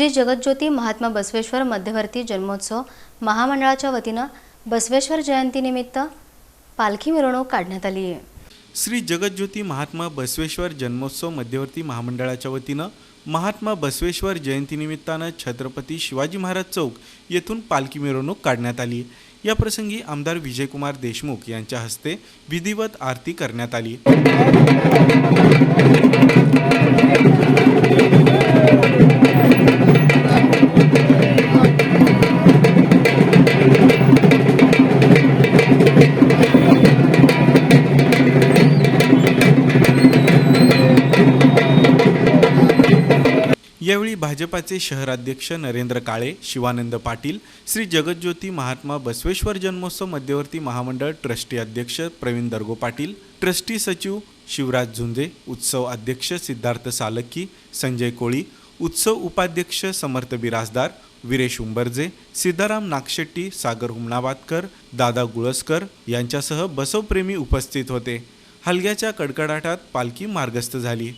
श्री जगज्योती महात्मा बसवेश्वर मध्यवर्ती जन्मोत्सव महामंडळाच्या वतीनं बसवेश्वर जयंतीनिमित्त पालखी मिरवणूक काढण्यात आली आहे। श्री जगज्योती महात्मा बसवेश्वर जन्मोत्सव मध्यवर्ती महामंडळाच्या वतीनं महात्मा बसवेश्वर जयंतीनिमित्तानं छत्रपती शिवाजी महाराज चौक येथून पालखी मिरवणूक काढण्यात आली। या प्रसंगी आमदार विजयकुमार देशमुख यांच्या हस्ते विधिवत आरती करण्यात आली। यावेळी भाजपाचे शहराध्यक्ष नरेंद्र काळे, शिवानंद पाटील, श्री जगज्योती महात्मा बसवेश्वर जन्मोत्सव मध्यवर्ती महामंडळ ट्रस्टी अध्यक्ष प्रवीण दर्गो पाटील, ट्रस्टी सचिव शिवराज झुंजे, उत्सव अध्यक्ष सिद्धार्थ सालक्की, संजय कोळी, उत्सव उपाध्यक्ष समर्थ बिराजदार, वीरेश उंबरजे, सिद्धाराम नागशेट्टी, सागर हुमनाबादकर, दादा गुळसकर यांच्यासह बसवप्रेमी उपस्थित होते। हलग्याच्या कडकडाटात पालखी मार्गस्थ झाली।